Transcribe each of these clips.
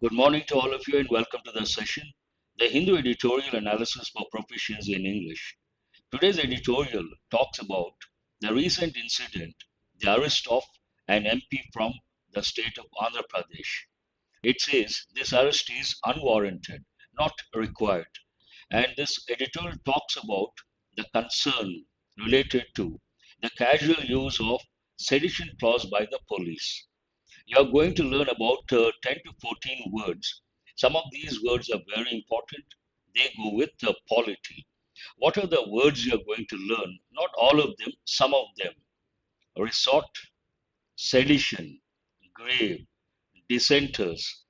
Good morning to all of you and welcome to the session, the Hindu Editorial Analysis for Proficiency in English. Today's editorial talks about the recent incident, the arrest of an MP from the state of Andhra Pradesh. It says this arrest is unwarranted, not required. And this editorial talks about the concern related to the casual use of sedition clause by the police. You're going to learn about 10 to 14 words. Some of these words are very important. They go with the polity. What are the words you're going to learn? Not all of them, some of them. Resort, sedition, grave, dissenters,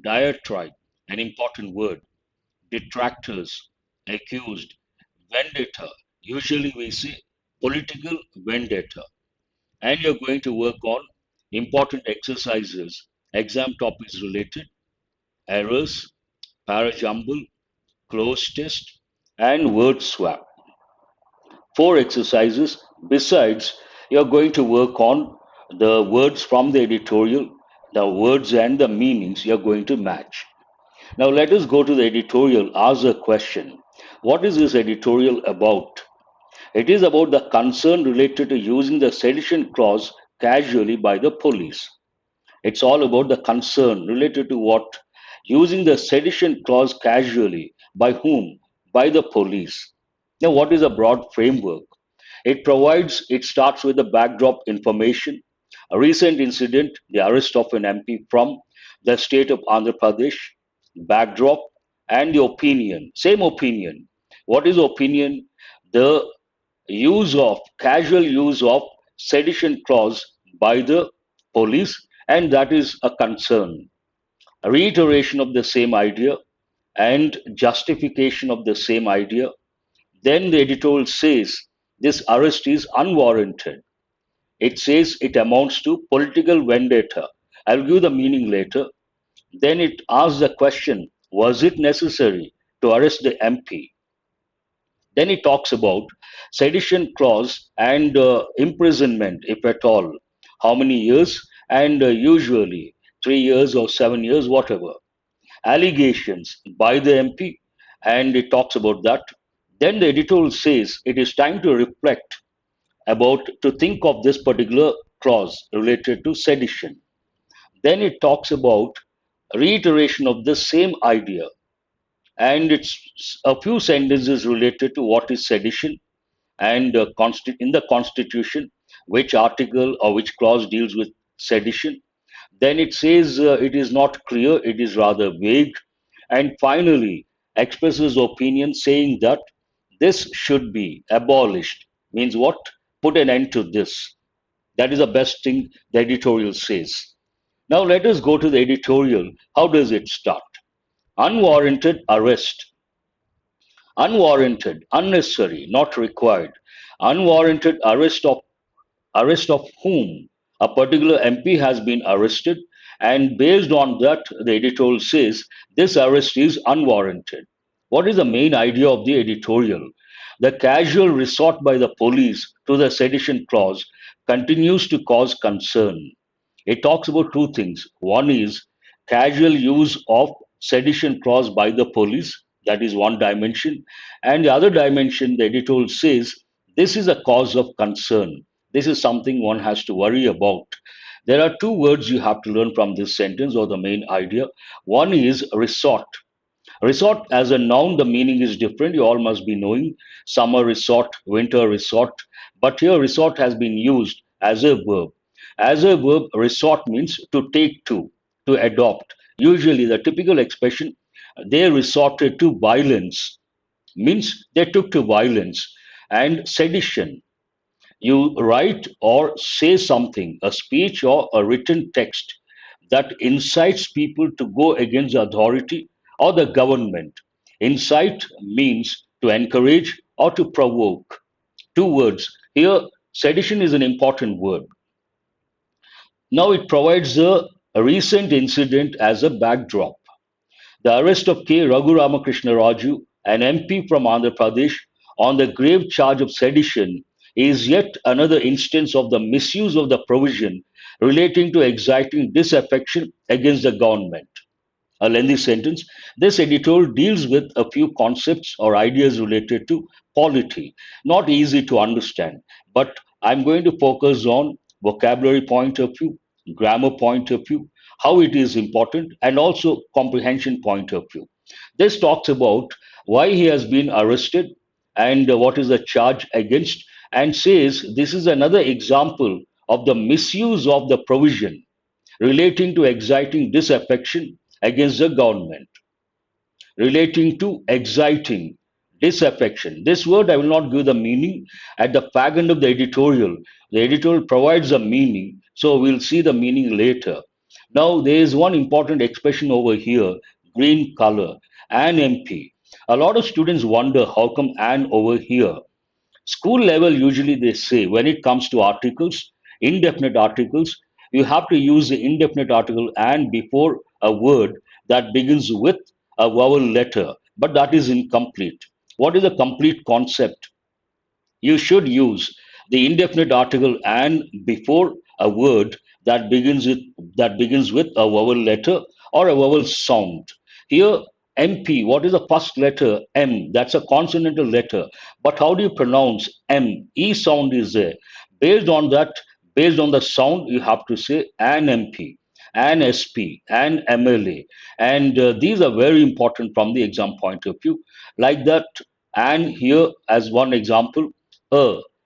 diatribe, an important word, detractors, accused, vendetta. Usually we say political vendetta. And you're going to work on important exercises, exam topics related, errors, para-jumble, close test, and word swap. Four exercises. Besides, you're going to work on the words from the editorial, the words and the meanings you're going to match. Now let us go to the editorial, ask a question. What is this editorial about? It is about the concern related to using the sedition clause casually by the police. It's all about the concern related to what? Using the sedition clause casually. By whom? By the police. Now, what is a broad framework? It starts with the backdrop information, a recent incident, the arrest of an MP from the state of Andhra Pradesh, backdrop, and the opinion. Same opinion. What is opinion? The casual use of sedition clause by the police, and that is a concern. A reiteration of the same idea and justification of the same idea. Then the editorial says this arrest is unwarranted. It says it amounts to political vendetta. I'll give the meaning later. Then it asks the question, was it necessary to arrest the MP? Then it talks about sedition clause and imprisonment, if at all. How many years? And usually 3 years or 7 years, whatever. Allegations by the MP, and it talks about that. Then the editorial says it is time to reflect to think of this particular clause related to sedition. Then it talks about reiteration of the same idea, and it's a few sentences related to what is sedition and in the constitution, which article or which clause deals with sedition. Then it says it is not clear, it is rather vague, and finally expresses opinion saying that this should be abolished. Means what? Put an end to this. That is the best thing the editorial says. Now let us go to the editorial. How does it start? Unwarranted arrest. Unwarranted, unnecessary, not required. Unwarranted arrest of whom? A particular MP has been arrested, and based on that, the editorial says this arrest is unwarranted. What is the main idea of the editorial? The casual resort by the police to the sedition clause continues to cause concern. It talks about two things. One is casual use of sedition clause by the police. That is one dimension. And the other dimension, the editorial says, this is a cause of concern. This is something one has to worry about. There are two words you have to learn from this sentence or the main idea. One is resort. Resort as a noun, the meaning is different. You all must be knowing summer resort, winter resort. But here, resort has been used as a verb. As a verb, resort means to take to adopt. Usually, the typical expression, they resorted to violence, means they took to violence. And sedition, you write or say something, a speech or a written text that incites people to go against the authority or the government. Incite means to encourage or to provoke. Two words. Here, sedition is an important word. Now it provides a recent incident as a backdrop. The arrest of K. Raghu Ramakrishna Raju, an MP from Andhra Pradesh, on the grave charge of sedition is yet another instance of the misuse of the provision relating to exciting disaffection against the government. a lengthy sentence. This editorial deals with a few concepts or ideas related to polity, not easy to understand, but I'm going to focus on vocabulary point of view, grammar point of view, how it is important, and also comprehension point of view. This talks about why he has been arrested and what is the charge against, and says this is another example of the misuse of the provision relating to exciting disaffection against the government, relating to exciting disaffection. This word I will not give the meaning. At the fag end of the editorial provides a meaning, so we'll see the meaning later. Now, there is one important expression over here, green color, an MP. A lot of students wonder how come an over here. School level, usually they say when it comes to articles, indefinite articles, you have to use the indefinite article and before a word that begins with a vowel letter, but that is incomplete. What is a complete concept? You should use the indefinite article and before a word that begins with a vowel letter or a vowel sound. Here, MP, what is the first letter? M. That's a consonantal letter. But how do you pronounce M? E sound is there. Based on that, based on the sound, you have to say an MP, an SP, an MLA. And these are very important from the exam point of view. Like that, and here as one example,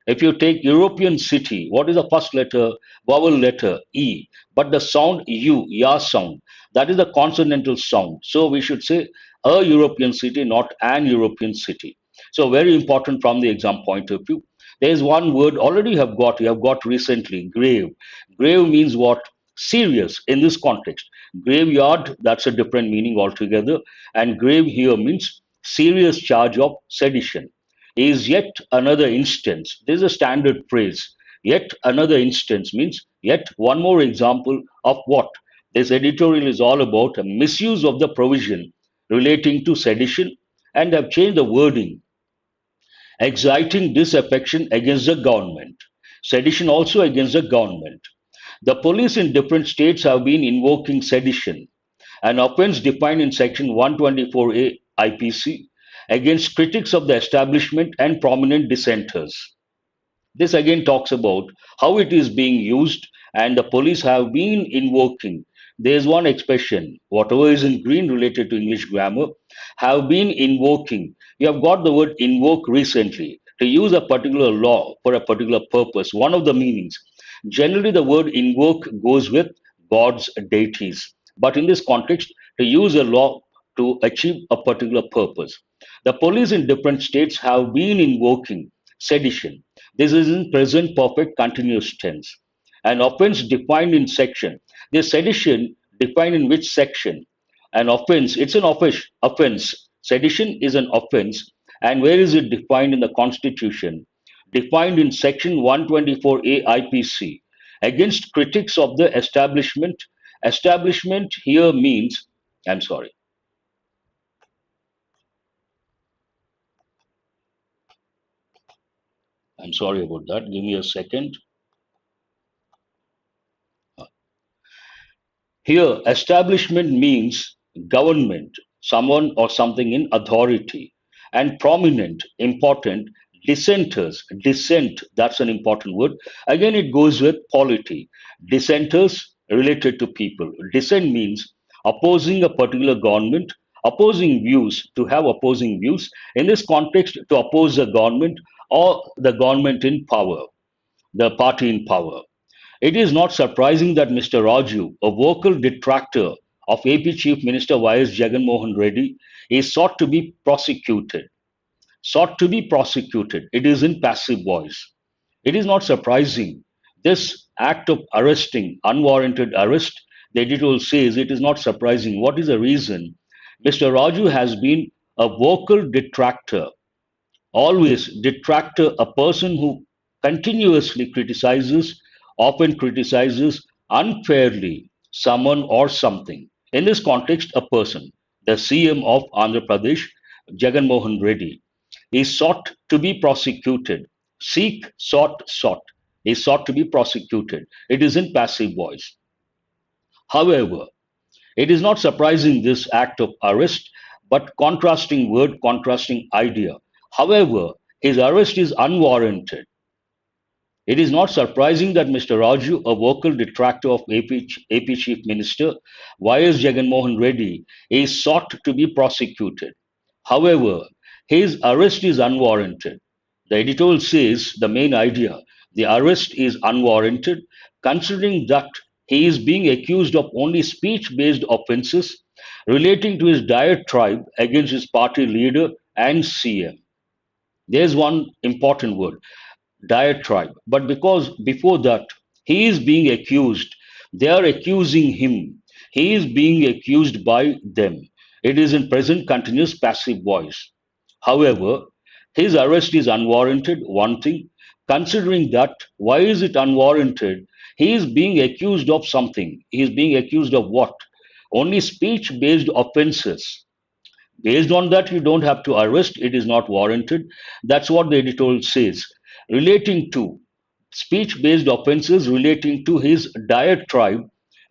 if you take European city, what is the first letter? Vowel letter E, but the sound U, ya sound, that is the consonantal sound. So we should say a European city, not an European city. So very important from the exam point of view. There is one word already you have got recently, grave. Grave means what? Serious in this context. Graveyard, that's a different meaning altogether. And grave here means serious charge of sedition is yet another instance. This is a standard phrase. Yet another instance means yet one more example of what this editorial is all about, a misuse of the provision relating to sedition, and have changed the wording, exciting disaffection against the government. Sedition also against the government. The police in different states have been invoking sedition, an offense defined in Section 124A IPC, against critics of the establishment and prominent dissenters. This again talks about how it is being used, and the police have been invoking. There's one expression, whatever is in green related to English grammar, have been invoking. You have got the word invoke recently to use a particular law for a particular purpose. One of the meanings. Generally, the word invoke goes with gods, deities. But in this context, to use a law to achieve a particular purpose. The police in different states have been invoking sedition. This is in present perfect continuous tense. An offense defined in section. The sedition defined in which section? An offense, it's an offense. Sedition is an offense. And where is it defined in the Constitution? Defined in section 124A IPC against critics of the establishment. Establishment here means, I'm sorry, I'm sorry about that. Give me a second. Here, establishment means government, someone or something in authority, and prominent, important, dissenters. Dissent, that's an important word. Again, it goes with polity. Dissenters related to people. Dissent means opposing a particular government, opposing views, to have opposing views. In this context, to oppose the government or the government in power, the party in power. It is not surprising that Mr. Raju, a vocal detractor of AP Chief Minister Y.S. Jagan Mohan Reddy, is sought to be prosecuted. Sought to be prosecuted. It is in passive voice. It is not surprising. This act of arresting, unwarranted arrest, the editorial says it is not surprising. What is the reason? Mr. Raju has been a vocal detractor, always detractor, a person who continuously criticizes, often criticizes unfairly someone or something. In this context, a person, the CM of Andhra Pradesh, Jagan Mohan Reddy, is sought to be prosecuted. Seek, sought, is sought to be prosecuted. It is in passive voice. However, It is not surprising this act of arrest, but contrasting word, contrasting idea. However, his arrest is unwarranted. It is not surprising that Mr. Raju, a vocal detractor of AP Chief Minister Y.S. Jaganmohan Reddy, is sought to be prosecuted. However, his arrest is unwarranted. The editorial says the main idea, the arrest is unwarranted, considering that he is being accused of only speech based offenses relating to his diatribe against his party leader and CM. There's one important word, diatribe. But because before that, he is being accused, they are accusing him, he is being accused by them. It is in present continuous passive voice. However, his arrest is unwarranted, one thing. Considering that, why is it unwarranted? He is being accused of something. He is being accused of what? Only speech based offenses. Based on that, you don't have to arrest, it is not warranted. That's what the editorial says. Relating to speech based offenses relating to his diatribe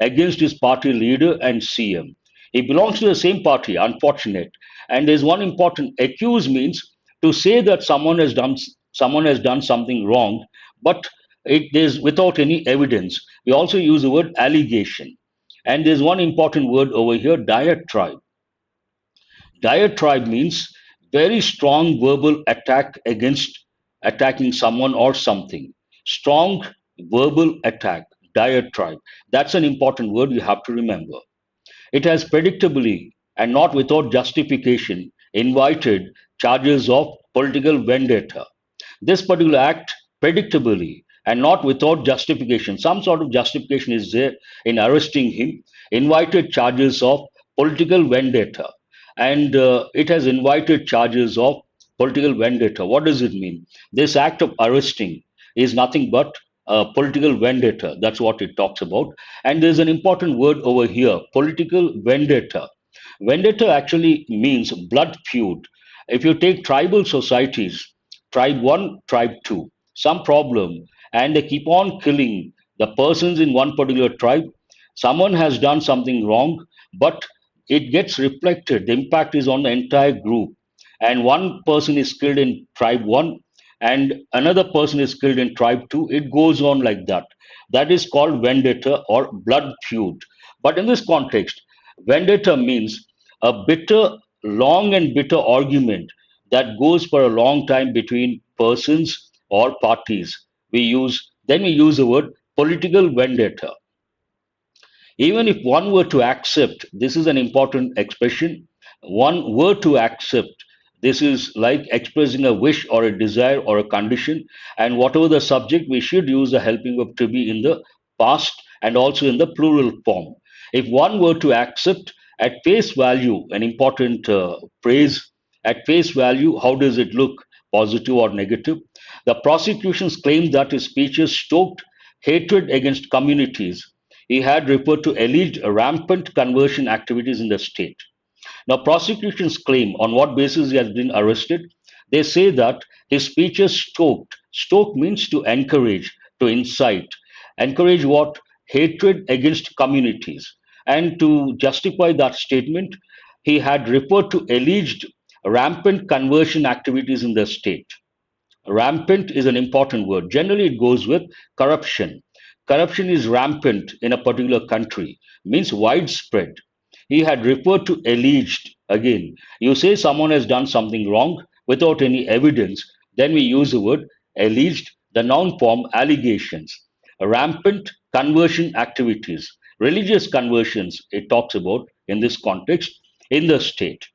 against his party leader and CM. He belongs to the same party, unfortunate. And there's one important accuse means to say that someone has done something wrong, but it is without any evidence. We also use the word allegation. And there's one important word over here, diatribe. Diatribe means very strong verbal attack against attacking someone or something. Strong verbal attack, diatribe. That's an important word you have to remember. It has predictably and not without justification invited charges of political vendetta. This particular act, predictably and not without justification, some sort of justification is there in arresting him, invited charges of political vendetta. And it has invited charges of political vendetta. What does it mean? This act of arresting is nothing but political vendetta. That's what it talks about. And there's an important word over here, political vendetta. Vendetta actually means blood feud. If you take tribal societies, tribe 1, tribe 2, some problem, and they keep on killing the persons in one particular tribe, someone has done something wrong, but it gets reflected. The impact is on the entire group. And one person is killed in tribe 1, and another person is killed in tribe 2. It goes on like that. That is called vendetta or blood feud. But in this context, vendetta means a bitter, long and bitter argument that goes for a long time between persons or parties. We use the word political vendetta. Even if one were to accept, this is an important expression, one were to accept, this is like expressing a wish or a desire or a condition, and whatever the subject, we should use the helping verb to be in the past and also in the plural form. If one were to accept at face value, an important phrase, at face value, how does it look, positive or negative? The prosecution's claim that his speeches stoked hatred against communities he had referred to alleged rampant conversion activities in the state. Now, prosecution's claim on what basis he has been arrested, they say that his speeches stoked. Stoke means to encourage, to incite. Encourage what? Hatred against communities. And to justify that statement, he had referred to alleged rampant conversion activities in the state. Rampant is an important word. Generally, it goes with corruption. Corruption is rampant in a particular country, means widespread. He had referred to alleged. Again, you say someone has done something wrong without any evidence, then we use the word alleged, the noun form allegations. Rampant conversion activities, religious conversions, it talks about in this context in the state.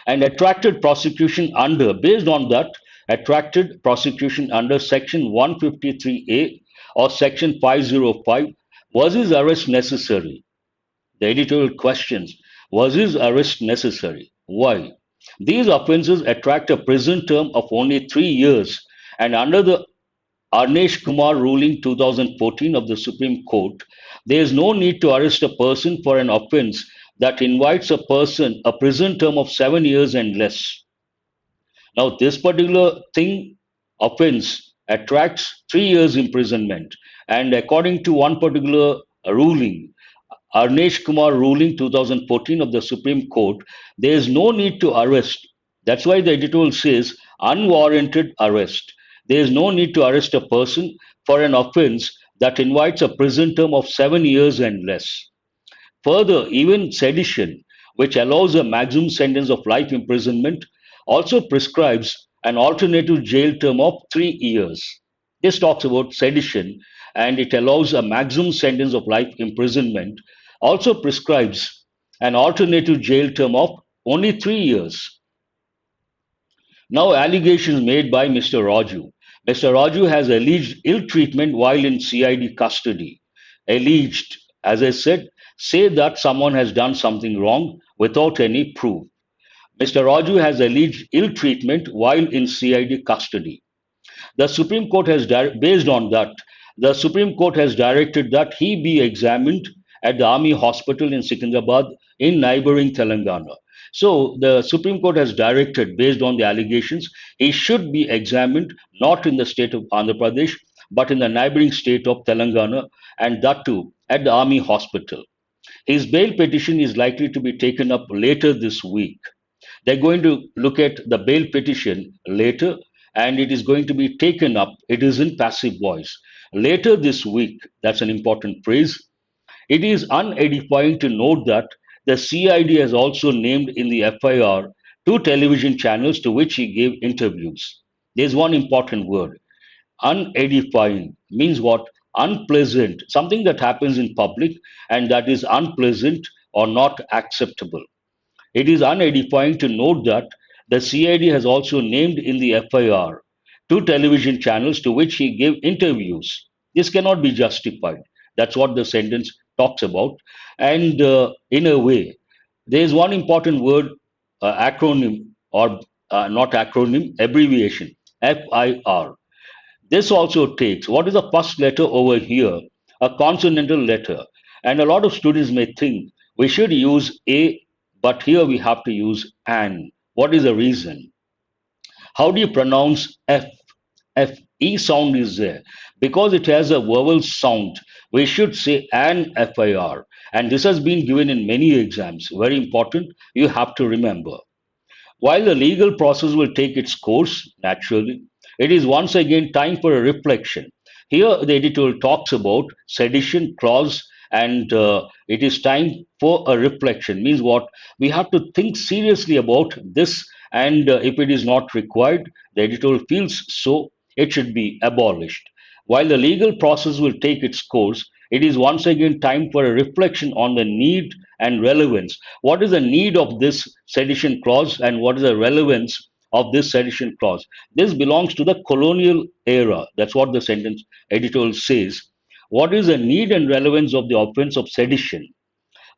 And attracted prosecution under, based on that, attracted prosecution under Section 153A or Section 505. Was his arrest necessary? The editorial questions, was his arrest necessary? Why? These offenses attract a prison term of only 3 years, and under the Arnesh Kumar ruling 2014 of the Supreme Court, there is no need to arrest a person for an offense that invites a person a prison term of 7 years and less. Now, this particular thing, offense, attracts 3 years imprisonment, and according to one particular ruling, Arnesh Kumar ruling 2014 of the Supreme Court, there is no need to arrest. That's why the editorial says unwarranted arrest. There is no need to arrest a person for an offense that invites a prison term of 7 years and less. Further, even sedition, which allows a maximum sentence of life imprisonment, also prescribes an alternative jail term of 3 years. This talks about sedition and it allows a maximum sentence of life imprisonment, also prescribes an alternative jail term of only 3 years. Now, allegations made by Mr. Raju. Mr. Raju has alleged ill treatment while in CID custody. Alleged, as I said, say that someone has done something wrong without any proof. Mr. Raju has alleged ill treatment while in CID custody. The Supreme Court has, based on that, the Supreme Court has directed that he be examined at the Army Hospital in Secunderabad in neighboring Telangana. So the Supreme Court has directed, based on the allegations, he should be examined not in the state of Andhra Pradesh, but in the neighboring state of Telangana, and that too at the Army Hospital. His bail petition is likely to be taken up later this week. They're going to look at the bail petition later, and it is going to be taken up. It is in passive voice. Later this week, that's an important phrase. It is unedifying to note that the CID has also named in the FIR two television channels to which he gave interviews. There's one important word. Unedifying means what? Unpleasant, something that happens in public and that is unpleasant or not acceptable. It is unedifying to note that the CID has also named in the FIR two television channels to which he gave interviews. This cannot be justified. That's what the sentence talks about. And in a way, there is one important word, acronym, or not acronym, abbreviation, FIR. This also takes what is the first letter over here, a consonantal letter. And a lot of students may think we should use A, but here we have to use an. What is the reason? How do you pronounce F? F, E sound is there. Because it has a vowel sound, we should say an FIR. And this has been given in many exams. Very important, you have to remember. While the legal process will take its course, naturally, it is once again time for a reflection. Here, the editorial talks about sedition clause, and it is time for a reflection. Means what? We have to think seriously about this, and if it is not required, the editorial feels so, it should be abolished. While the legal process will take its course, it is once again time for a reflection on the need and relevance. What is the need of this sedition clause and what is the relevance of this sedition clause? This belongs to the colonial era. That's what the sentence editorial says. What is the need and relevance of the offense of sedition?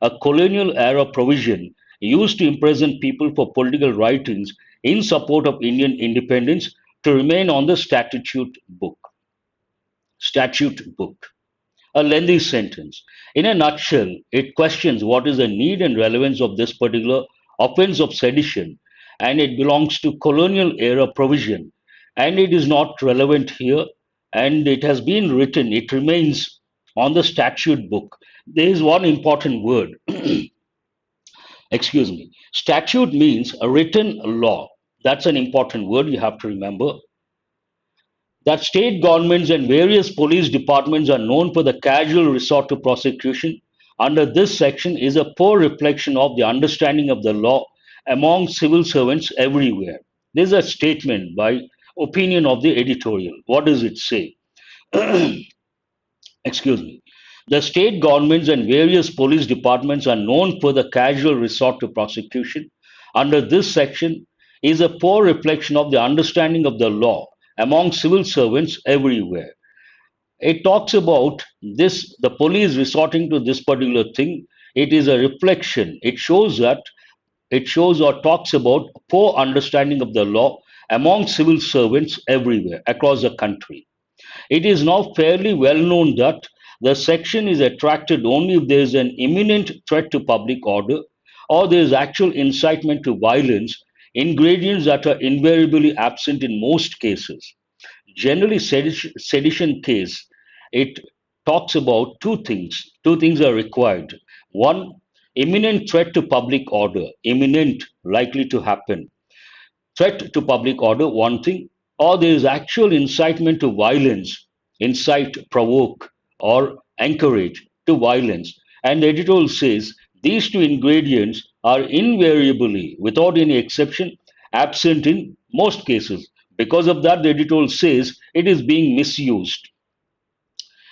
A colonial era provision used to imprison people for political writings in support of Indian independence to remain on the statute book. A lengthy sentence. In a nutshell, it questions what is the need and relevance of this particular offense of sedition, and it belongs to colonial era provision, and it is not relevant here, and it has been written, it remains on the statute book. There is one important word. Excuse me. Statute means a written law. That's an important word you have to remember. That state governments and various police departments are known for the casual resort to prosecution under this section is a poor reflection of the understanding of the law among civil servants everywhere. This is a statement by opinion of the editorial. What does it say? Excuse me. The state governments and various police departments are known for the casual resort to prosecution under this section is a poor reflection of the understanding of the law among civil servants everywhere. It talks about this, the police resorting to this particular thing. It is a reflection. It shows or talks about poor understanding of the law among civil servants everywhere across the country. It is now fairly well known that the section is attracted only if there is an imminent threat to public order or there is actual incitement to violence, ingredients that are invariably absent in most cases. Generally, sedition case, it talks about two things. Two things are required. One, imminent threat to public order, imminent, likely to happen. Threat to public order, one thing, or there is actual incitement to violence, incite, provoke, or encourage to violence. And the editorial says these two ingredients are invariably, without any exception, absent in most cases. Because of that, the editorial says it is being misused.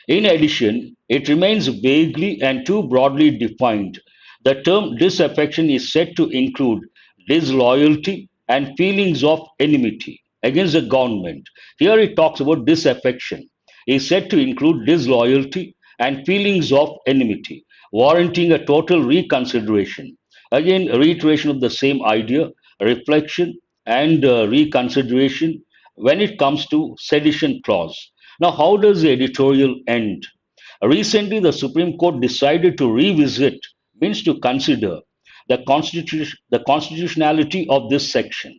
In addition, it remains vaguely and too broadly defined. The term disaffection is said to include disloyalty and feelings of enmity against the government. Here it talks about disaffection is said to include disloyalty and feelings of enmity, warranting a total reconsideration. Again, a reiteration of the same idea, reflection and reconsideration when it comes to sedition clause. Now, how does the editorial end? Recently, the Supreme Court decided to revisit, means to consider, the constitutionality of this section.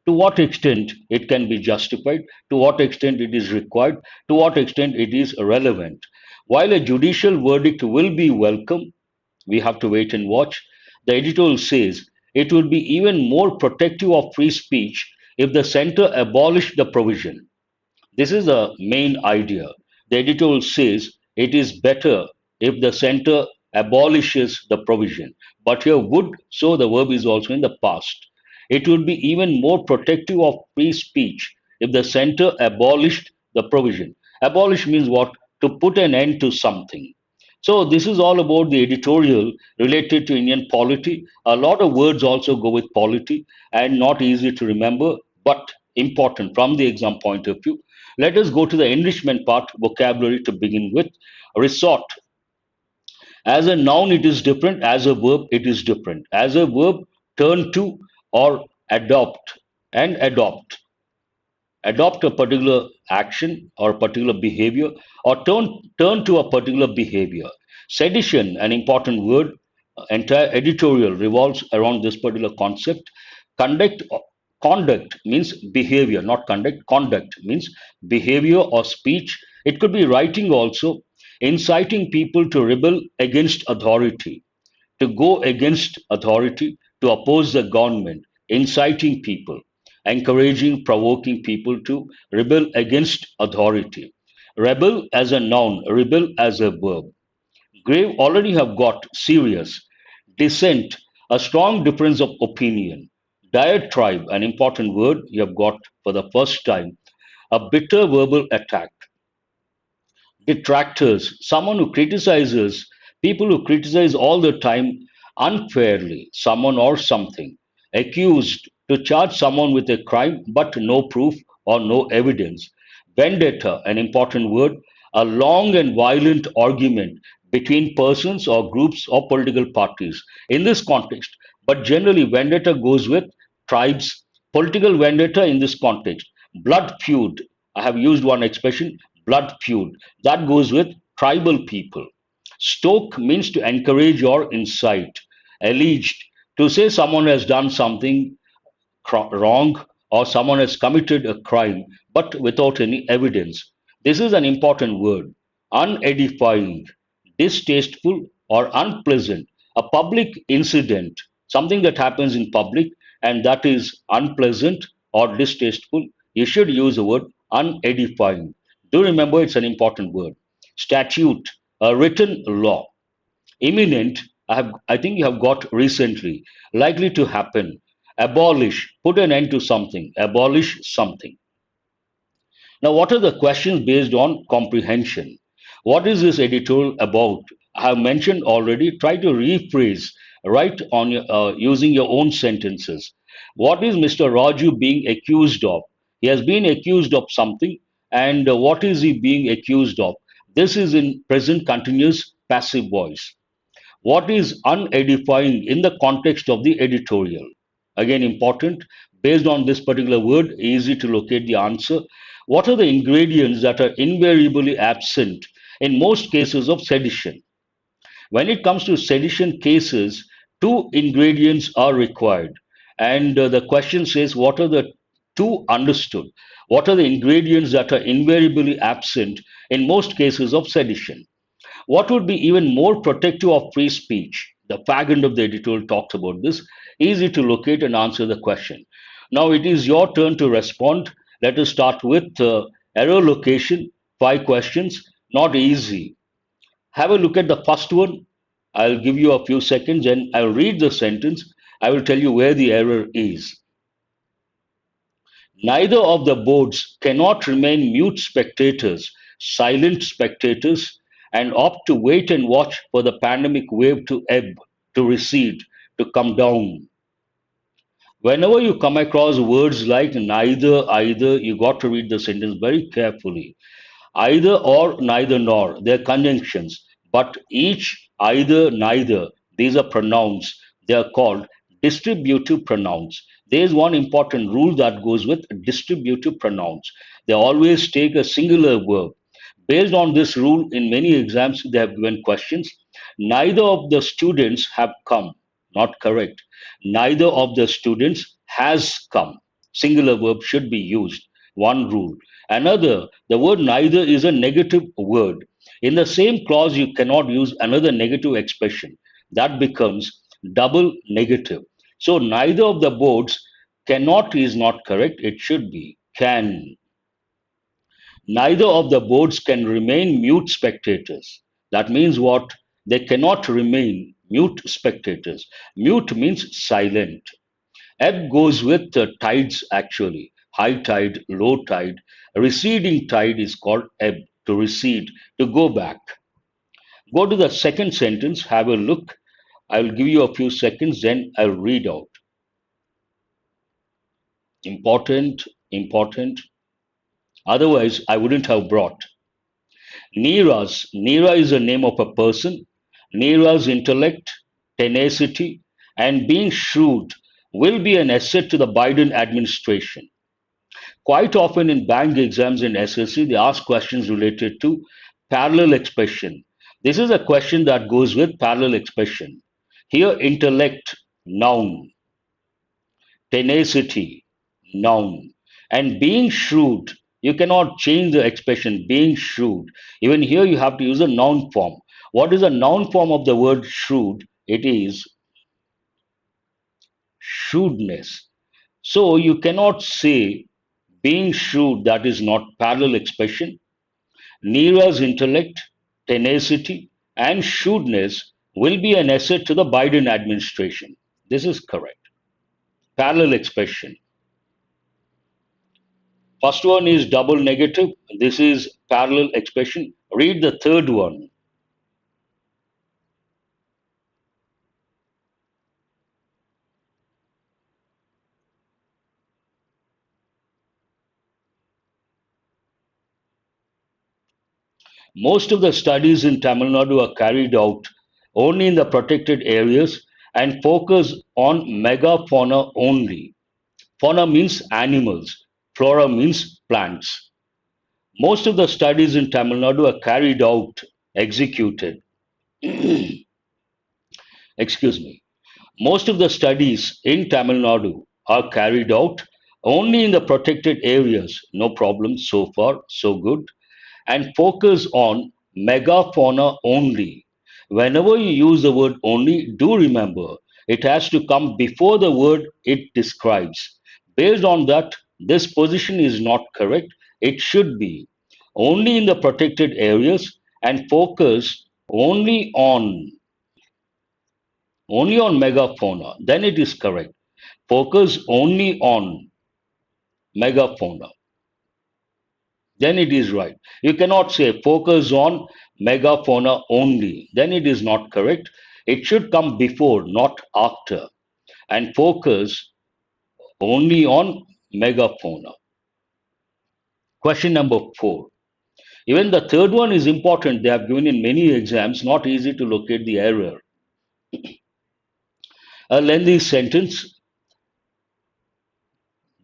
To what extent it can be justified, to what extent it is required, to what extent it is relevant. While a judicial verdict will be welcome, we have to wait and watch. The editorial says it would be even more protective of free speech if the center abolished the provision. This is the main idea. The editorial says it is better if the center abolishes the provision. But here would, so the verb is also in the past. It would be even more protective of free speech if the center abolished the provision. Abolish means what? To put an end to something. So this is all about the editorial related to Indian polity. A lot of words also go with polity and not easy to remember, but important from the exam point of view. Let us go to the enrichment part, vocabulary to begin with. Resort. As a noun, it is different. As a verb, it is different. As a verb, turn to or adopt and adopt a particular action or particular behavior or turn to a particular behavior. Sedition, an important word, entire editorial revolves around this particular concept. Conduct conduct means behavior, not conduct. Conduct means behavior or speech. It could be writing also, inciting people to rebel against authority, to go against authority, to oppose the government, inciting people, encouraging, provoking people to rebel against authority. Rebel as a noun, rebel as a verb. Grave already have got serious. Dissent, a strong difference of opinion. Diatribe, an important word you have got for the first time. A bitter verbal attack. Detractors, someone who criticizes, people who criticize all the time unfairly, someone or something. Accused, to charge someone with a crime but no proof or no evidence. Vendetta, an important word, a long and violent argument between persons or groups or political parties. In this context, but generally, vendetta goes with tribes, political vendetta in this context. Blood feud, I have used one expression, blood feud. That goes with tribal people. Stoke means to encourage or incite. Alleged, to say someone has done something wrong or someone has committed a crime but without any evidence. This is an important word. Unedifying, distasteful, or unpleasant. A public incident, something that happens in public and that is unpleasant or distasteful. You should use the word unedifying. Do remember it's an important word. Statute, a written law. Imminent, I think you have got recently, likely to happen. Abolish, put an end to something, abolish something. Now, what are the questions based on comprehension? What is this editorial about? I have mentioned already, try to rephrase, write on using your own sentences. What is Mr. Raju being accused of? He has been accused of something, and what is he being accused of? This is in present continuous passive voice. What is unedifying in the context of the editorial? Again, important. Based on this particular word, easy to locate the answer. What are the ingredients that are invariably absent in most cases of sedition? When it comes to sedition cases, two ingredients are required. And the question says, what are the two understood? What are the ingredients that are invariably absent in most cases of sedition? What would be even more protective of free speech? The fag end of the editorial talks about this. Easy to locate and answer the question. Now it is your turn to respond. Let us start with error location. 5 questions, not easy. Have a look at the first one. I'll give you a few seconds and I'll read the sentence. I will tell you where the error is. Neither of the boards cannot remain mute spectators, silent spectators, and opt to wait and watch for the pandemic wave to ebb, to recede, to come down. Whenever you come across words like neither, either, you got to read the sentence very carefully. Either or, neither nor, they're conjunctions, but each, either, neither, these are pronouns. They are called distributive pronouns. There is one important rule that goes with distributive pronouns. They always take a singular verb. Based on this rule, in many exams, they have given questions. Neither of the students have come. Not correct. Neither of the students has come. Singular verb should be used. One rule. Another, the word neither is a negative word. In the same clause, you cannot use another negative expression. That becomes double negative. So neither of the boards cannot is not correct. It should be can. Neither of the boards can remain mute spectators. That means what? They cannot remain mute spectators. Mute means silent. Ebb goes with the tides actually. High tide, low tide. Receding tide is called ebb, to recede, to go back. Go to the second sentence, have a look. I'll give you a few seconds, then I'll read out. Important, important. Otherwise, I wouldn't have brought. Neera is the name of a person. Neera's intellect, tenacity, and being shrewd will be an asset to the Biden administration. Quite often in bank exams in SSC, they ask questions related to parallel expression. This is a question that goes with parallel expression. Here, intellect, noun, tenacity, noun, and being shrewd. You cannot change the expression being shrewd. Even here, you have to use a noun form. What is a noun form of the word shrewd? It is shrewdness. So you cannot say being shrewd, that is not parallel expression. Neera's intellect, tenacity, and shrewdness will be an asset to the Biden administration. This is correct. Parallel expression. First one is double negative. This is parallel expression. Read the third one. Most of the studies in Tamil Nadu are carried out only in the protected areas and focus on megafauna only. Fauna means animals, flora means plants. Most of the studies in Tamil Nadu are carried out, executed. Excuse me. Most of the studies in Tamil Nadu are carried out only in the protected areas. No problem so far, so good. And focus on megafauna only. Whenever you use the word only, do remember it has to come before the word it describes. Based on that, this position is not correct. It should be only in the protected areas and focus only on megafauna. Then it is correct. Focus only on megafauna. Then it is right. You cannot say focus on megafauna only. Then it is not correct. It should come before, not after. And focus only on megafauna. Question number 4. Even the third one is important. They have given in many exams, not easy to locate the error. A lengthy sentence.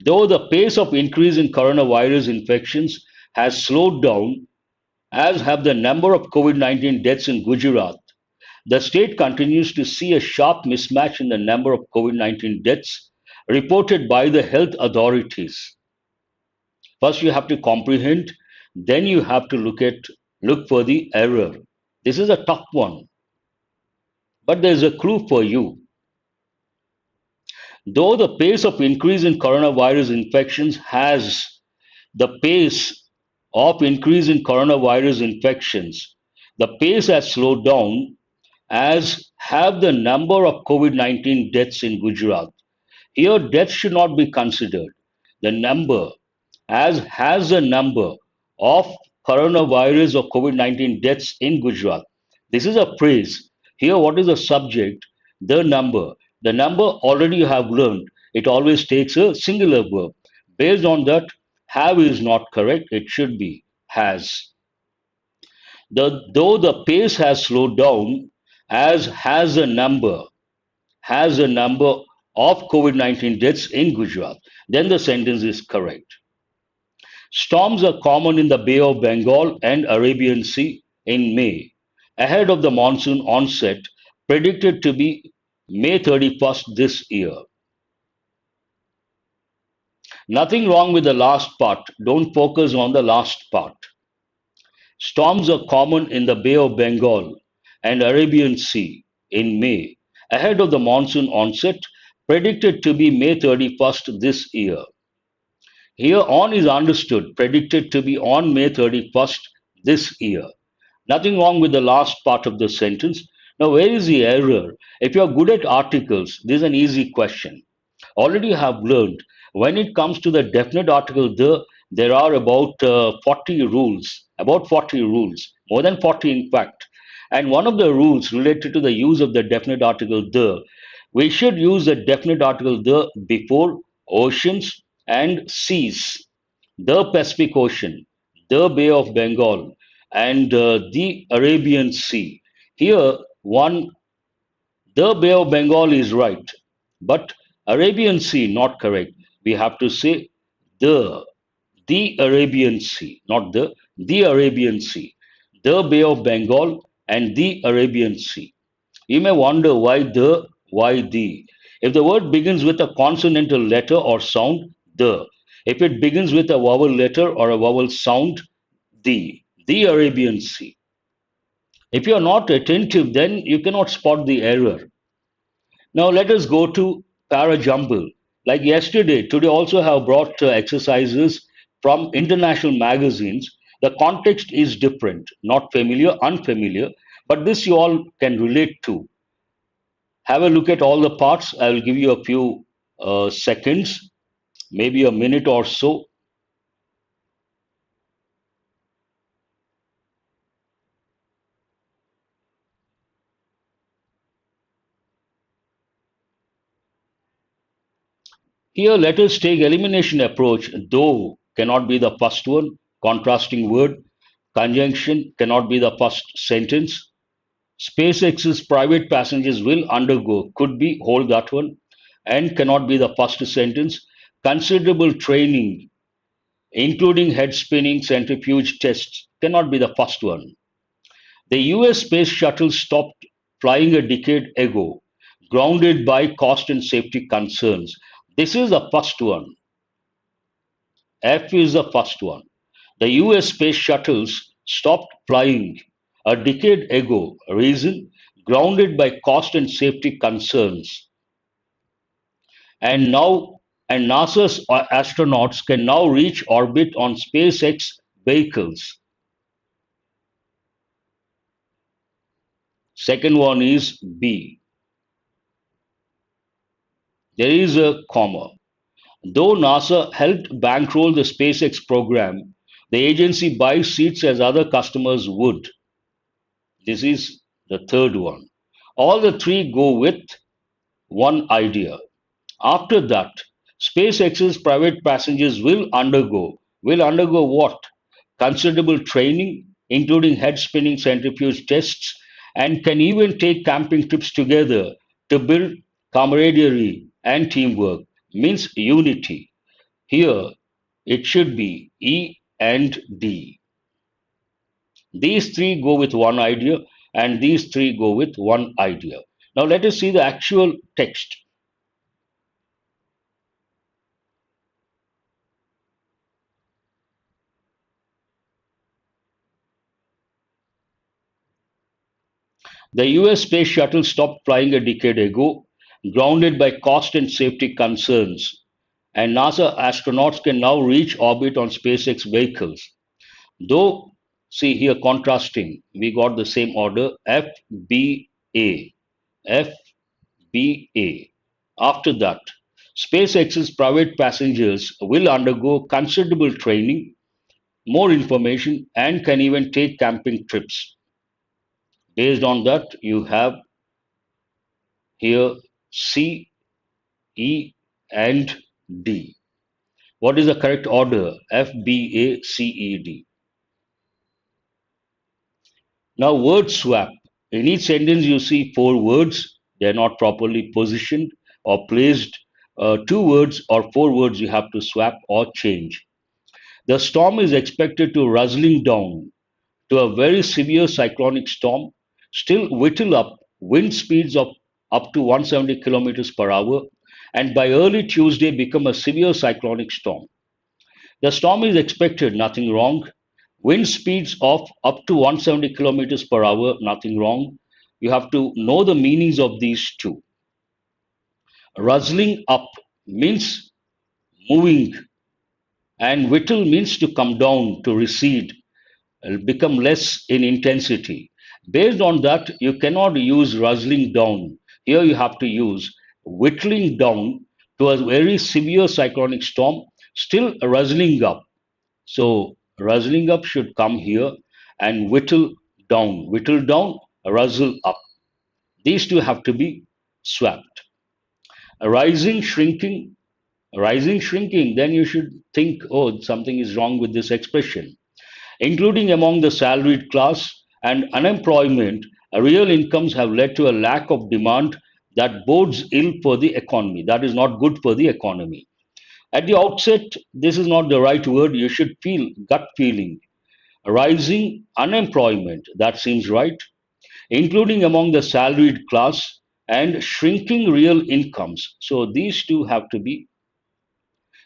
Though the pace of increase in coronavirus infections has slowed down, as have the number of COVID 19 deaths in Gujarat, the state continues to see a sharp mismatch in the number of COVID 19 deaths reported by the health authorities. First, you have to comprehend, then you have to look for the error. This is a tough one, but there's a clue for you. Though the pace of increase in coronavirus infections has the pace of increase in coronavirus infections, the pace has slowed down, as have the number of COVID-19 deaths in Gujarat. Here, death should not be considered. The number, as has the number of coronavirus or COVID-19 deaths in Gujarat. This is a phrase. Here, what is the subject? The number. The number already you have learned. It always takes a singular verb. Based on that, have is not correct. It should be has. Though the pace has slowed down, as has a number of COVID-19 deaths in Gujarat, then the sentence is correct. Storms are common in the Bay of Bengal and Arabian Sea in May, ahead of the monsoon onset, predicted to be May 31st this year. Nothing wrong with the last part. Don't focus on the last part. Storms are common in the Bay of Bengal and Arabian Sea in May, ahead of the monsoon onset, predicted to be May 31st this year. Here on is understood, predicted to be on May 31st this year. Nothing wrong with the last part of the sentence. Now, where is the error? If you are good at articles, this is an easy question. Already have learned when it comes to the definite article there are about 40 rules, more than 40 in fact. And one of the rules related to the use of the definite article we should use the definite article the before oceans and seas. The Pacific Ocean, the Bay of Bengal, and the Arabian Sea. Here, one, the Bay of Bengal is right, but Arabian Sea not correct. We have to say the, the Arabian Sea, not the Arabian Sea, the Bay of Bengal and the Arabian Sea. You may wonder why the. If the word begins with a consonantal letter or sound, the. If it begins with a vowel letter or a vowel sound, the Arabian Sea. If you are not attentive, then you cannot spot the error. Now let us go to para jumble. Like yesterday, today also have brought exercises from international magazines. The context is different, not familiar, unfamiliar, but this you all can relate to. Have a look at all the parts. I will give you a few seconds, maybe a minute or so. Here, let us take elimination approach. Though cannot be the first one. Contrasting word. Conjunction cannot be the first sentence. SpaceX's private passengers will undergo, could be, hold that one, and cannot be the first sentence. Considerable training, including head spinning centrifuge tests, cannot be the first one. The US space shuttle stopped flying a decade ago, grounded by cost and safety concerns. This is the first one. F is the first one. The US space shuttles stopped flying a decade ago. Reason? Grounded by cost and safety concerns. And now, and NASA's astronauts can now reach orbit on SpaceX vehicles. Second one is B. There is a comma. Though NASA helped bankroll the SpaceX program, the agency buys seats as other customers would. This is the third one. All the three go with one idea. After that, SpaceX's private passengers will undergo what? Considerable training, including head spinning centrifuge tests, and can even take camping trips together to build camaraderie and teamwork, means unity. Here, it should be E and D. These three go with one idea, and these three go with one idea. Now, let us see the actual text. The US space shuttle stopped flying a decade ago, grounded by cost and safety concerns, and NASA astronauts can now reach orbit on SpaceX vehicles. Though, see here contrasting, we got the same order FBA. FBA. After that, SpaceX's private passengers will undergo considerable training, more information, and can even take camping trips. Based on that, you have here C, E, and D. What is the correct order? F, B, A, C, E, D. Now, word swap. In each sentence, you see four words. They are not properly positioned or placed. Two words or four words you have to swap or change. The storm is expected to rustling down to a very severe cyclonic storm, still whittle up wind speeds of up to 170 kilometers per hour, and by early Tuesday become a severe cyclonic storm. The storm is expected, nothing wrong. Wind speeds of up to 170 kilometers per hour, nothing wrong. You have to know the meanings of these two. Rustling up means moving, and whittle means to come down, to recede, become less in intensity. Based on that, you cannot use rustling down. Here you have to use whittling down to a very severe cyclonic storm, still rustling up. So rustling up should come here and whittle down, rustle up. These two have to be swapped. Rising, shrinking, rising, shrinking, then you should think, oh, something is wrong with this expression. Including among the salaried class and unemployment, real incomes have led to a lack of demand that bodes ill for the economy. That is not good for the economy. At the outset, this is not the right word. You should feel gut feeling. Rising unemployment, that seems right, including among the salaried class and shrinking real incomes. So these two have to be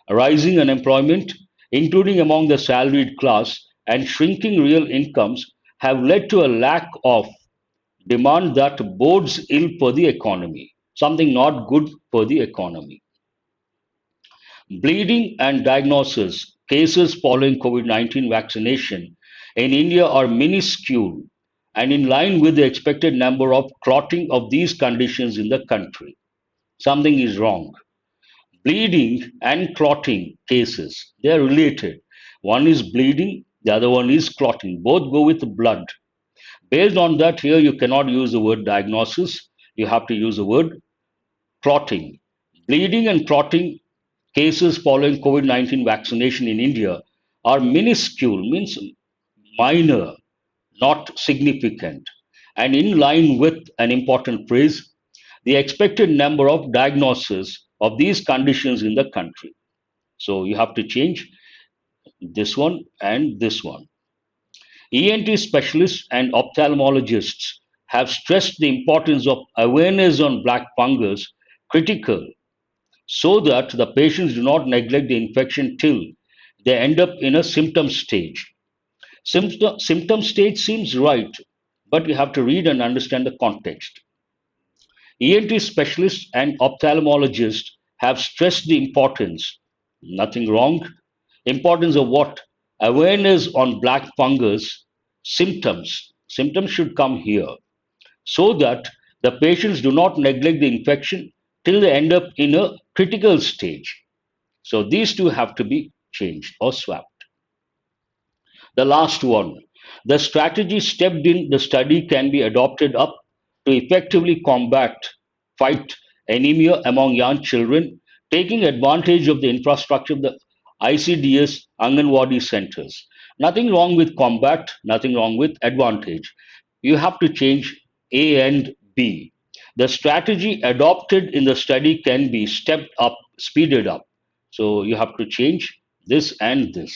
rising unemployment, including among the salaried class and shrinking real incomes, have led to a lack of demand that bodes ill for the economy, something not good for the economy. Bleeding and diagnosis cases following COVID 19 vaccination in India are minuscule and in line with the expected number of clotting of these conditions in the country. Something is wrong. Bleeding and clotting cases, they are related. One is bleeding, the other one is clotting. Both go with blood. Based on that, here you cannot use the word diagnosis, you have to use the word clotting. Bleeding and clotting cases following COVID 19 vaccination in India are minuscule, means minor, not significant, and in line with an important phrase, the expected number of diagnoses of these conditions in the country. So you have to change this one and this one. ENT specialists and ophthalmologists have stressed the importance of awareness on black fungus critical so that the patients do not neglect the infection till they end up in a symptom stage. Symptom stage seems right, but you have to read and understand the context. ENT specialists and ophthalmologists have stressed the importance, nothing wrong, importance of what? Awareness on black fungus symptoms. Symptoms should come here so that the patients do not neglect the infection till they end up in a critical stage. So these two have to be changed or swapped. The last one, the strategy stepped in the study can be adopted up to effectively fight anemia among young children, taking advantage of the infrastructure of the ICDS Anganwadi centers. Nothing wrong with combat, nothing wrong with advantage. You have to change A and B. The strategy adopted in the study can be stepped up, speeded up. So you have to change this and this.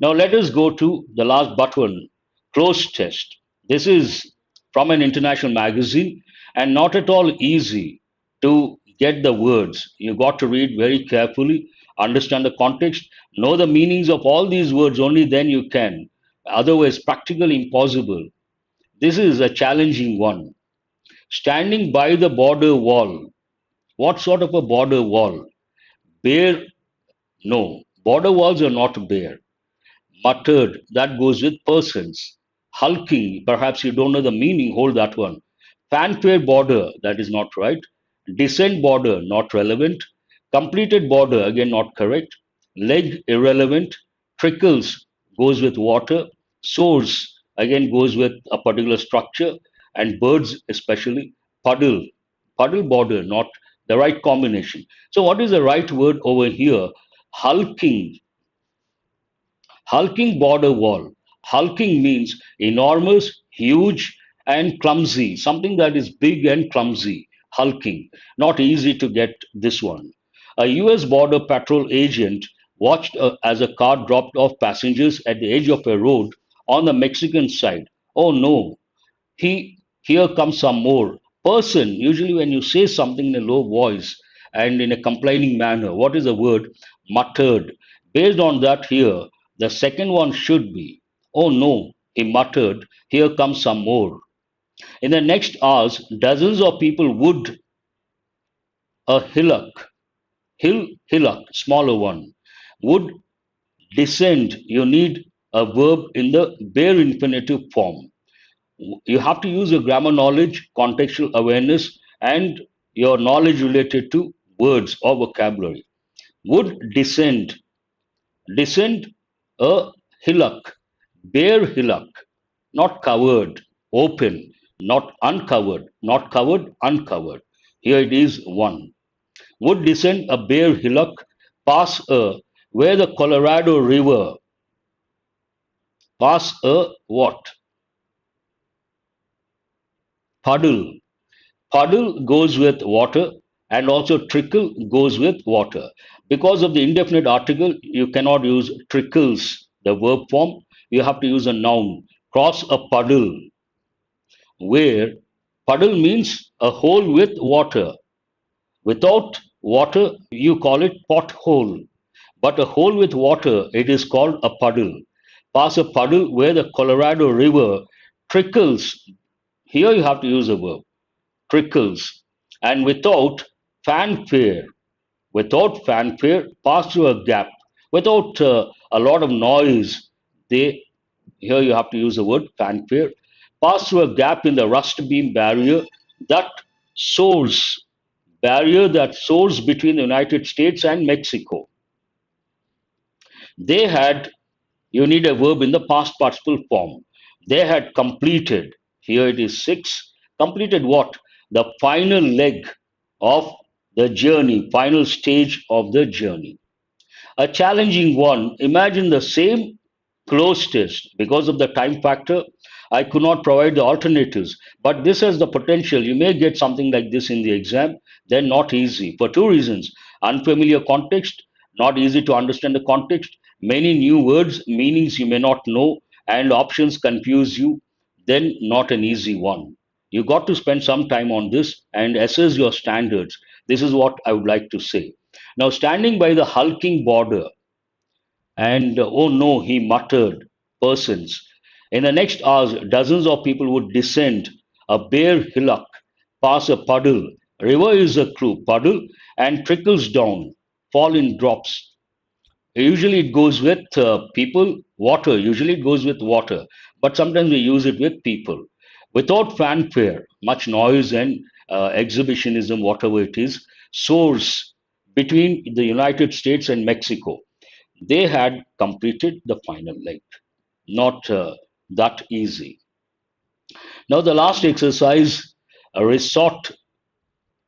Now let us go to the last button, close test. This is from an international magazine and not at all easy to get the words. You got to read very carefully, understand the context, know the meanings of all these words, only then you can. Otherwise, practically impossible. This is a challenging one. Standing by the border wall. What sort of a border wall? Bare? No. Border walls are not bare. Muttered, that goes with persons. Hulking, perhaps you don't know the meaning, hold that one. Fanfare border, that is not right. Descent border, not relevant. Completed border, again not correct. Leg, irrelevant. Trickles, goes with water. Source, again goes with a particular structure. And birds, especially. Puddle, puddle border, not the right combination. So, what is the right word over here? Hulking, hulking border wall. Hulking means enormous, huge, and clumsy. Something that is big and clumsy. Hulking. Not easy to get this one. A US Border Patrol agent watched as a car dropped off passengers at the edge of a road on the Mexican side. Oh no, he here comes some more. Person, usually when you say something in a low voice and in a complaining manner, what is the word? Muttered. Based on that here, the second one should be, oh no, he muttered, here comes some more. In the next hours, dozens of people would a hillock, smaller one, would descend. You need a verb in the bare infinitive form. You have to use your grammar knowledge, contextual awareness, and your knowledge related to words or vocabulary. Would descend a hillock, bare hillock, not covered, open, not uncovered, not covered, uncovered. Here it is one. Would descend a bare hillock, pass a, where the Colorado River, pass a what? Puddle. Puddle goes with water and also trickle goes with water. Because of the indefinite article, you cannot use trickles, the verb form. You have to use a noun. Cross a puddle, where puddle means a hole with water. Without water, you call it pothole. But a hole with water, it is called a puddle. Pass a puddle where the Colorado River trickles. Here you have to use a verb trickles, and without fanfare, pass through a gap, without a lot of noise. They Here you have to use the word fanfare. Pass through a gap in the rust beam that soars, barrier that soars between the United States and Mexico. They had You need a verb in the past participle form. They had completed, here it is six, completed what? The final leg of the journey, final stage of the journey. A challenging one. Imagine the same close test. Because of the time factor, I could not provide the alternatives. But this has the potential. You may get something like this in the exam. They're not easy for two reasons: unfamiliar context, not easy to understand the context, many new words, meanings you may not know, and options confuse you. Then, not an easy one. You got to spend some time on this and assess your standards. This is what I would like to say. Now, standing by the hulking border, and oh no, he muttered, persons. In the next hours, dozens of people would descend a bare hillock, pass a puddle. River is a clue, puddle, and trickles down, fall in drops. Usually it goes with people, water. Usually it goes with water, but sometimes we use it with people. Without fanfare, much noise and exhibitionism, whatever it is, soars between the United States and Mexico. They had completed the final leg. Not that easy. Now, the last exercise, a resort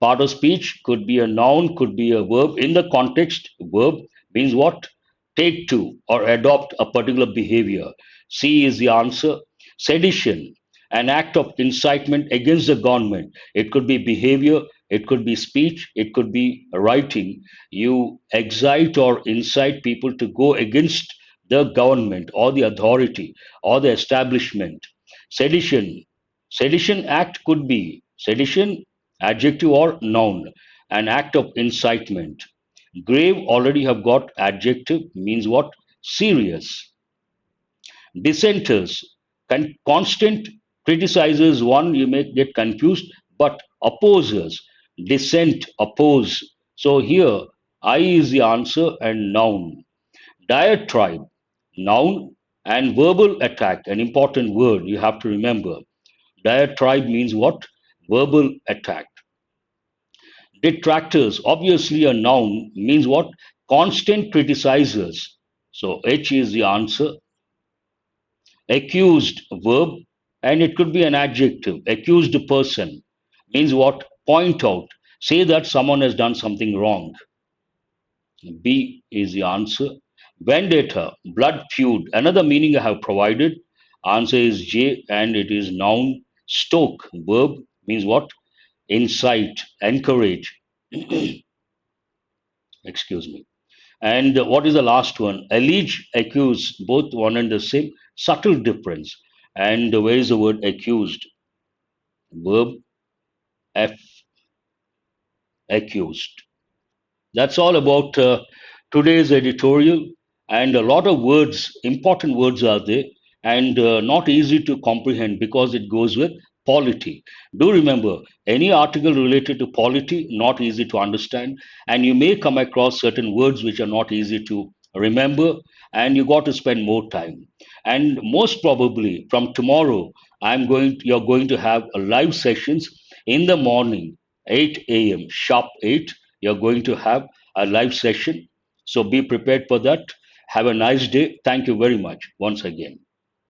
part of speech, could be a noun, could be a verb. In the context, verb means what? Take to or adopt a particular behavior. C is the answer. Sedition, an act of incitement against the government. It could be behavior, it could be speech, it could be writing. You excite or incite people to go against the government or the authority or the establishment. Sedition. Sedition act could be sedition, adjective or noun, an act of incitement. Grave already have got adjective, means what? Serious. Dissenters, constant Criticizers, one, you may get confused, but opposers, dissent, oppose. So here, I is the answer and noun. Diatribe, noun, and verbal attack, an important word you have to remember. Diatribe means what? Verbal attack. Detractors, obviously a noun, means what? Constant criticizers. So H is the answer. Accused, verb, and it could be an adjective. Accused person means what? Point out. Say that someone has done something wrong. B is the answer. Vendetta, blood feud. Another meaning I have provided. Answer is J, and it is noun. Stoke, verb, means what? Incite, encourage. Excuse me. And what is the last one? Allege, accuse, both one and the same. Subtle difference. And where is the word accused? Verb, F, accused. That's all about today's editorial. And a lot of words, important words are there, and not easy to comprehend because it goes with polity. Do remember, any article related to polity, not easy to understand, and you may come across certain words which are not easy to remember, and you got to spend more time. And most probably from tomorrow, you're going to have a live sessions in the morning, 8 a.m. sharp 8. You're going to have a live session. So be prepared for that. Have a nice day. Thank you very much once again.